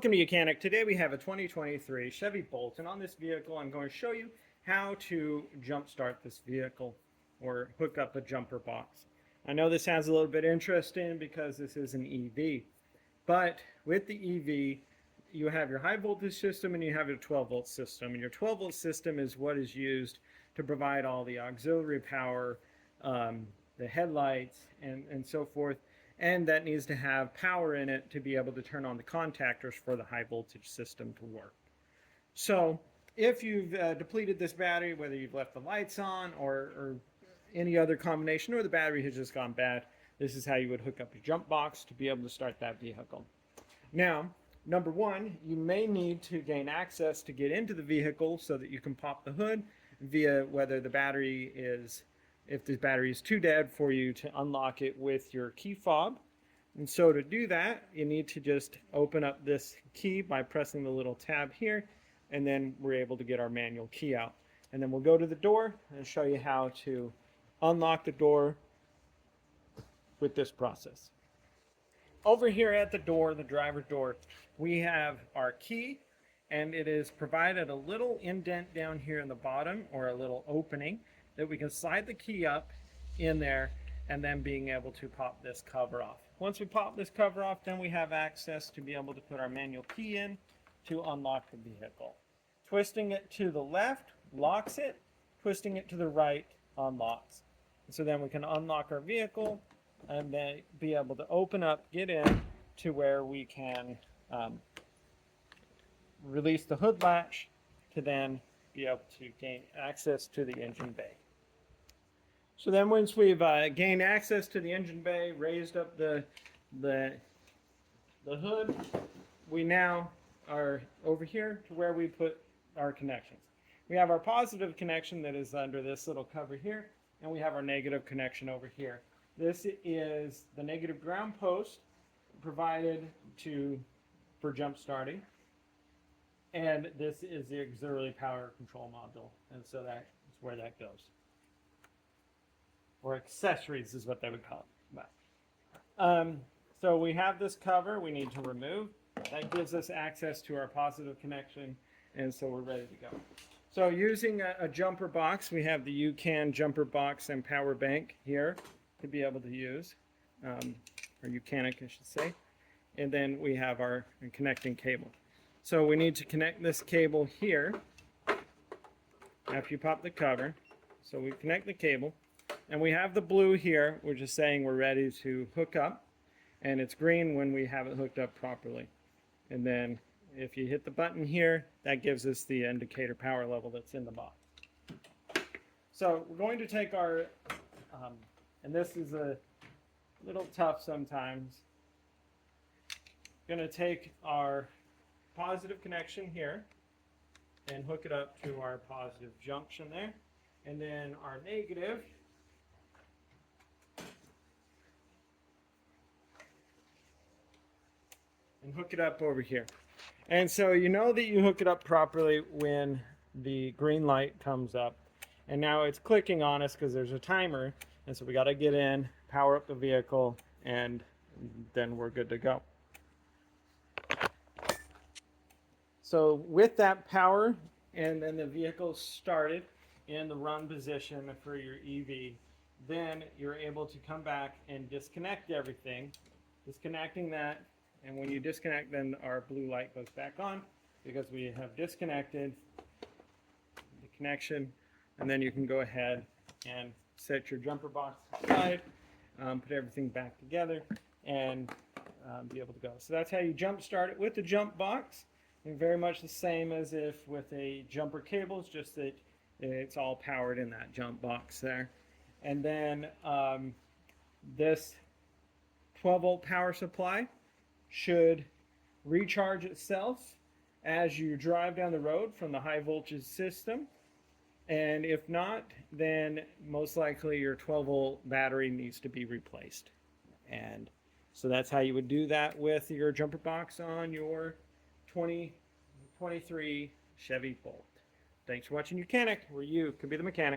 Welcome to YOUCANIC. Today we have a 2023 Chevy Bolt, and on this vehicle I'm going to show you how to jumpstart this vehicle or hook up a jumper box. I know this sounds a little bit interesting because this is an EV, but with the EV you have your high voltage system and you have your 12 volt system, and your 12 volt system is what is used to provide all the auxiliary power, the headlights and so forth. And that needs to have power in it to be able to turn on the contactors for the high voltage system to work. So if you've depleted this battery, whether you've left the lights on or any other combination, or the battery has just gone bad, this is how you would hook up your jump box to be able to start that vehicle. Now, number one, you may need to gain access to get into the vehicle so that you can pop the hood via whether the battery is, if the battery is too dead for you to unlock it with your key fob. And so to do that, you need to just open up this key by pressing the little tab here, and then we're able to get our manual key out. And then we'll go to the door and show you how to unlock the door with this process. Over here at the door, the driver's door, we have our key, and it is provided a little indent down here in the bottom, or a little opening, that we can slide the key up in there and then being able to pop this cover off. Once we pop this cover off, then we have access to be able to put our manual key in to unlock the vehicle. Twisting it to the left locks it, twisting it to the right unlocks. And so then we can unlock our vehicle and then be able to open up, get in to where we can release the hood latch to then be able to gain access to the engine bay. So then once we've gained access to the engine bay, raised up the hood, we now are over here to where we put our connections. We have our positive connection that is under this little cover here, and we have our negative connection over here. This is the negative ground post provided for jump starting, and this is the auxiliary power control module, and so that is where that goes. Or accessories is what they would call it. So we have this cover we need to remove. That gives us access to our positive connection, and so we're ready to go. So using a jumper box, we have the YOUCAN jumper box and power bank here to be able to use, or YOUCANIC I should say. And then we have our connecting cable. So we need to connect this cable here after you pop the cover. So we connect the cable. And we have the blue here, which is saying we're ready to hook up, and it's green when we have it hooked up properly. And then if you hit the button here, that gives us the indicator power level that's in the box. So we're going to take our, and this is a little tough sometimes, going to take our positive connection here and hook it up to our positive junction there, and then our negative and hook it up over here. And so you know that you hook it up properly when the green light comes up. And now it's clicking on us because there's a timer. And so we got to get in, power up the vehicle, and then we're good to go. So with that power, and then the vehicle started in the run position for your EV, then you're able to come back and disconnect everything. Disconnecting that. And when you disconnect, then our blue light goes back on because we have disconnected the connection. And then you can go ahead and set your jumper box aside, put everything back together, and be able to go. So that's how you jump start it with the jump box. And very much the same as if with a jumper cable, it's just that it's all powered in that jump box there. And then this 12 volt power supply should recharge itself as you drive down the road from the high voltage system. And if not, then most likely your 12 volt battery needs to be replaced. And so that's how you would do that with your jumper box on your 2023 Chevy Bolt. Thanks for watching YOUCANIC, where you could be the mechanic.